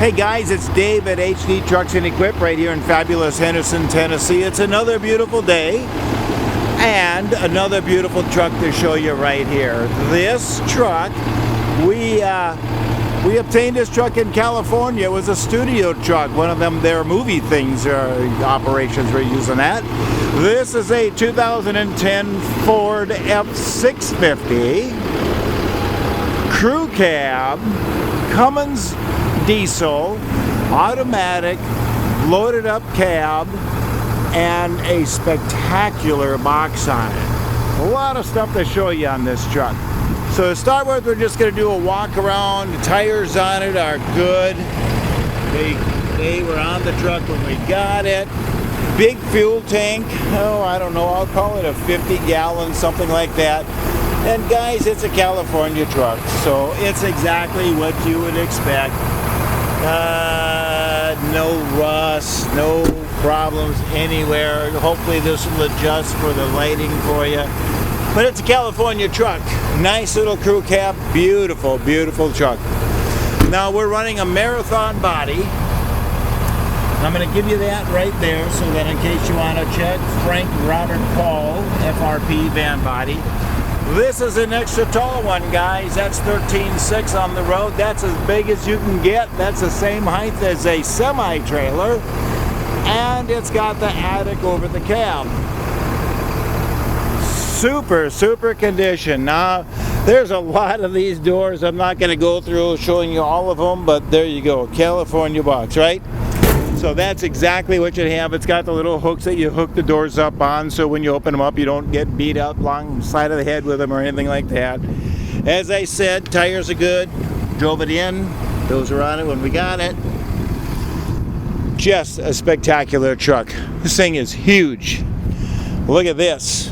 Hey guys, it's Dave at HD Trucks and Equip right here in fabulous Henderson, Tennessee. It's another beautiful day and another beautiful truck to show you right here. This truck, we obtained this truck in California. It was a studio truck, one of them their movie things, operations we're using that. This is a 2010 Ford F650 crew cab, Cummins diesel, automatic, loaded up cab, and a spectacular box on it. A lot of stuff to show you on this truck. So to start with, we're just going to do a walk around. The tires on it are good. They were on the truck when we got it. Big fuel tank. Oh, I don't know. I'll call it a 50-gallon, something like that. And guys, it's a California truck, so it's exactly what you would expect. No rust, no problems anywhere. Hopefully this will adjust for the lighting for you. But it's a California truck. Nice little crew cab, beautiful, beautiful truck. Now we're running a marathon body. I'm going to give you that right there so that in case you want to check, Frank Robert Paul, FRP van body. This is an extra tall one, guys. That's 13.6 on the road. That's as big as you can get. That's the same height as a semi-trailer. And it's got the attic over the cab. Super, super condition. Now, there's a lot of these doors. I'm not going to go through showing you all of them, but there you go. California box, right? So that's exactly what you have. It's got the little hooks that you hook the doors up on, so when you open them up, you don't get beat up along the side of the head with them or anything like that. As I said, tires are good. Drove it in. Those were on it when we got it. Just a spectacular truck. This thing is huge. Look at this.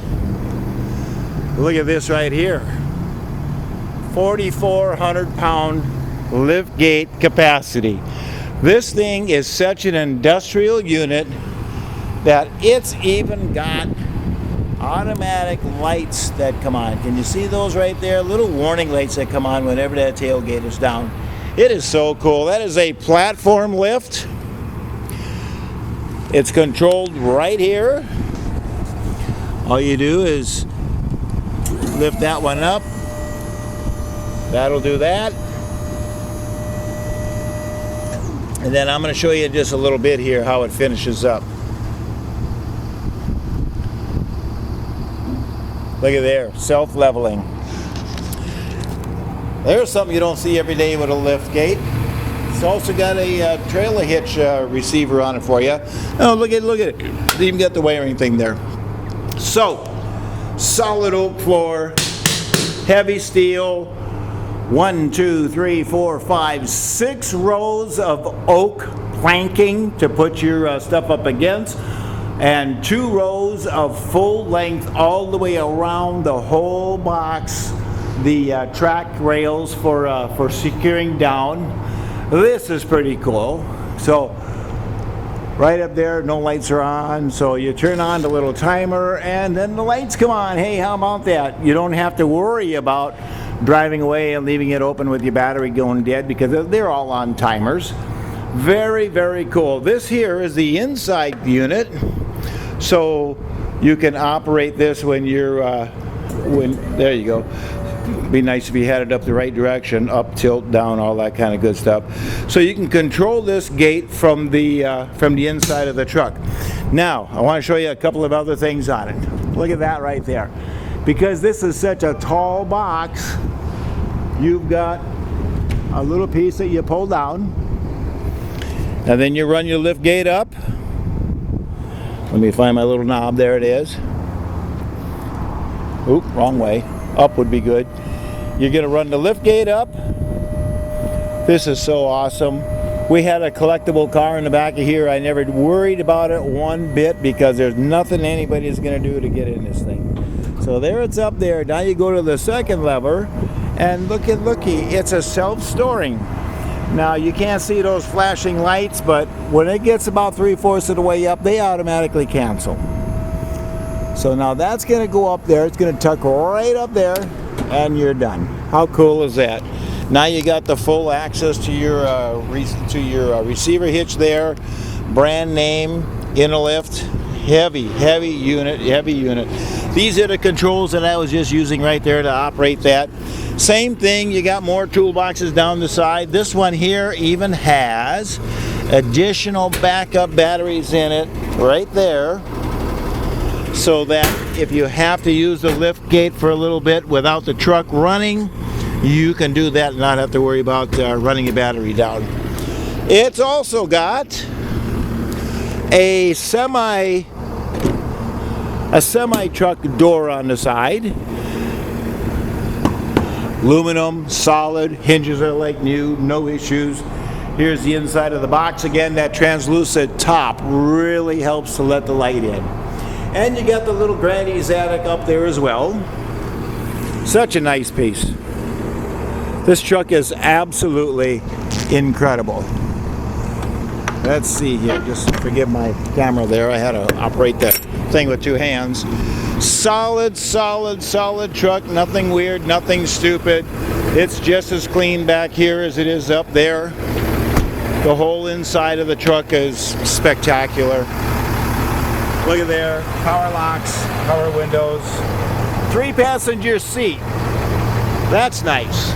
Look at this right here. 4,400-pound liftgate capacity. This thing is such an industrial unit that it's even got automatic lights that come on. Can you see those right there? Little warning lights that come on whenever that tailgate is down. It is so cool. That is a platform lift. It's controlled right here. All you do is lift that one up. That'll do that. And then I'm going to show you just a little bit here how it finishes up. Look at there, self-leveling. There's something you don't see every day with a liftgate. It's also got a trailer hitch receiver on it for you. Oh, look at it. It's even got the wiring thing there. So, solid oak floor, heavy steel. 1, 2, 3, 4, 5, 6 rows of oak planking to put your stuff up against, and 2 rows of full length all the way around the whole box, the track rails for securing down. This is pretty cool. So right up there, no lights are on, so you turn on the little timer and then the lights come on. Hey, how about that? You don't have to worry about driving away and leaving it open with your battery going dead because they're all on timers. Very, very cool. This here is the inside unit, so you can operate this when you're there you go. Be nice if you had it up the right direction, up, tilt, down, all that kind of good stuff. So you can control this gate from the inside of the truck. Now I want to show you a couple of other things on it. Look at that right there. Because this is such a tall box, you've got a little piece that you pull down, and then you run your lift gate up. Let me find my little knob. There it is. Oop, wrong way. Up would be good. You're going to run the lift gate up. This is so awesome. We had a collectible car in the back of here. I never worried about it one bit because there's nothing anybody's going to do to get in this thing. So there it's up there. Now you go to the second lever and looky, it's a self-storing. Now you can't see those flashing lights, but when it gets about 3/4 of the way up, they automatically cancel. So now that's going to go up there. It's going to tuck right up there and you're done. How cool is that? Now you got the full access to your receiver hitch there. Brand name, Interlift, heavy unit. These are the controls that I was just using right there to operate that. Same thing, you got more toolboxes down the side. This one here even has additional backup batteries in it right there, so that if you have to use the lift gate for a little bit without the truck running, you can do that and not have to worry about running your battery down. It's also got a semi truck door on the side. Aluminum, solid, hinges are like new, no issues. Here's the inside of the box again. That translucent top really helps to let the light in. And you got the little granny's attic up there as well. Such a nice piece. This truck is absolutely incredible. Let's see here, just forgive my camera there. I had to operate that thing with two hands. Solid truck, nothing weird, nothing stupid. It's just as clean back here as it is up there. The whole inside of the truck is spectacular. Look at there, power locks, power windows, 3-passenger seat. That's nice.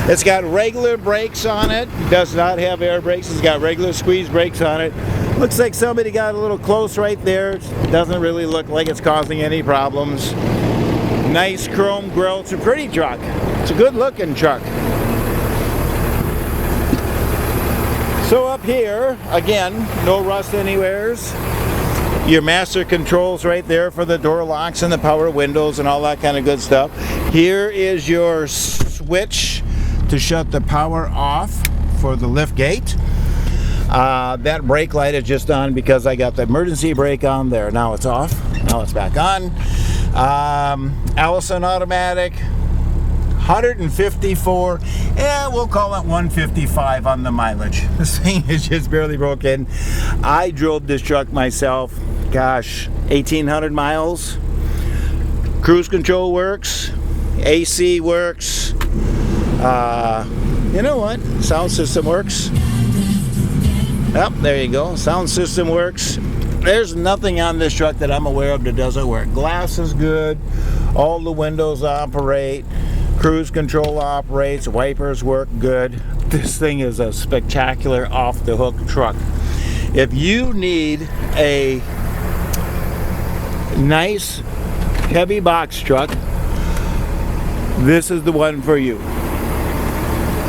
It's got regular brakes on it. It does not have air brakes. It's got regular squeeze brakes on it. Looks like somebody got a little close right there. It doesn't really look like it's causing any problems. Nice chrome grille. It's a pretty truck. It's a good looking truck. So up here, again, no rust anywheres. Your master controls right there for the door locks and the power windows and all that kind of good stuff. Here is your switch to shut the power off for the lift gate. That brake light is just on because I got the emergency brake on there. Now it's off. Now it's back on. Allison automatic, 154. Yeah, we'll call it 155 on the mileage. This thing is just barely broken. I drove this truck myself. Gosh, 1,800 miles. Cruise control works. AC works. You know what? Sound system works. Yep, there you go. Sound system works. There's nothing on this truck that I'm aware of that doesn't work. Glass is good. All the windows operate. Cruise control operates. Wipers work good. This thing is a spectacular off-the-hook truck. If you need a nice heavy box truck, this is the one for you.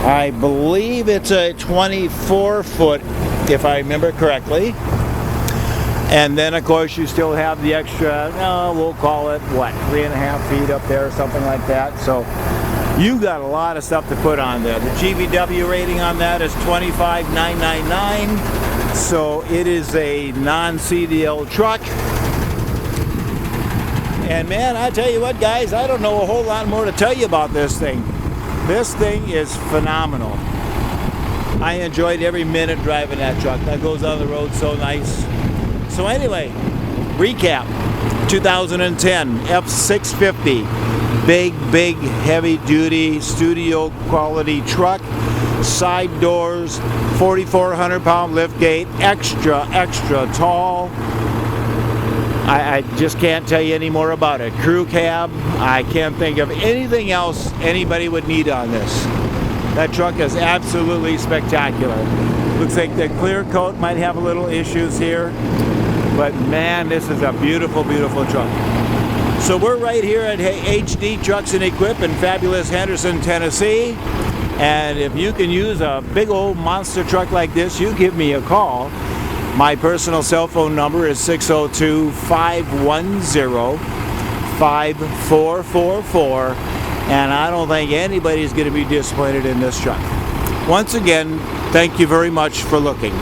I believe it's a 24-foot, if I remember correctly. And then, of course, you still have the extra, we'll call it, 3.5 feet up there or something like that. So you got a lot of stuff to put on there. The GVW rating on that is 25,999. So it is a non-CDL truck. And man, I tell you what, guys, I don't know a whole lot more to tell you about this thing. This thing is phenomenal. I enjoyed every minute driving that truck. That goes on the road so nice. So anyway, recap. 2010 F650. Big, heavy-duty, studio quality truck. Side doors, 4,400-pound liftgate, extra tall. I just can't tell you any more about it. Crew cab, I can't think of anything else anybody would need on this. That truck is absolutely spectacular. Looks like the clear coat might have a little issues here, but man, this is a beautiful truck. So we're right here at HD Trucks and Equip in fabulous Henderson, Tennessee. And if you can use a big old monster truck like this, you give me a call. My personal cell phone number is 602-510-5444, and I don't think anybody's going to be disappointed in this truck. Once again, thank you very much for looking.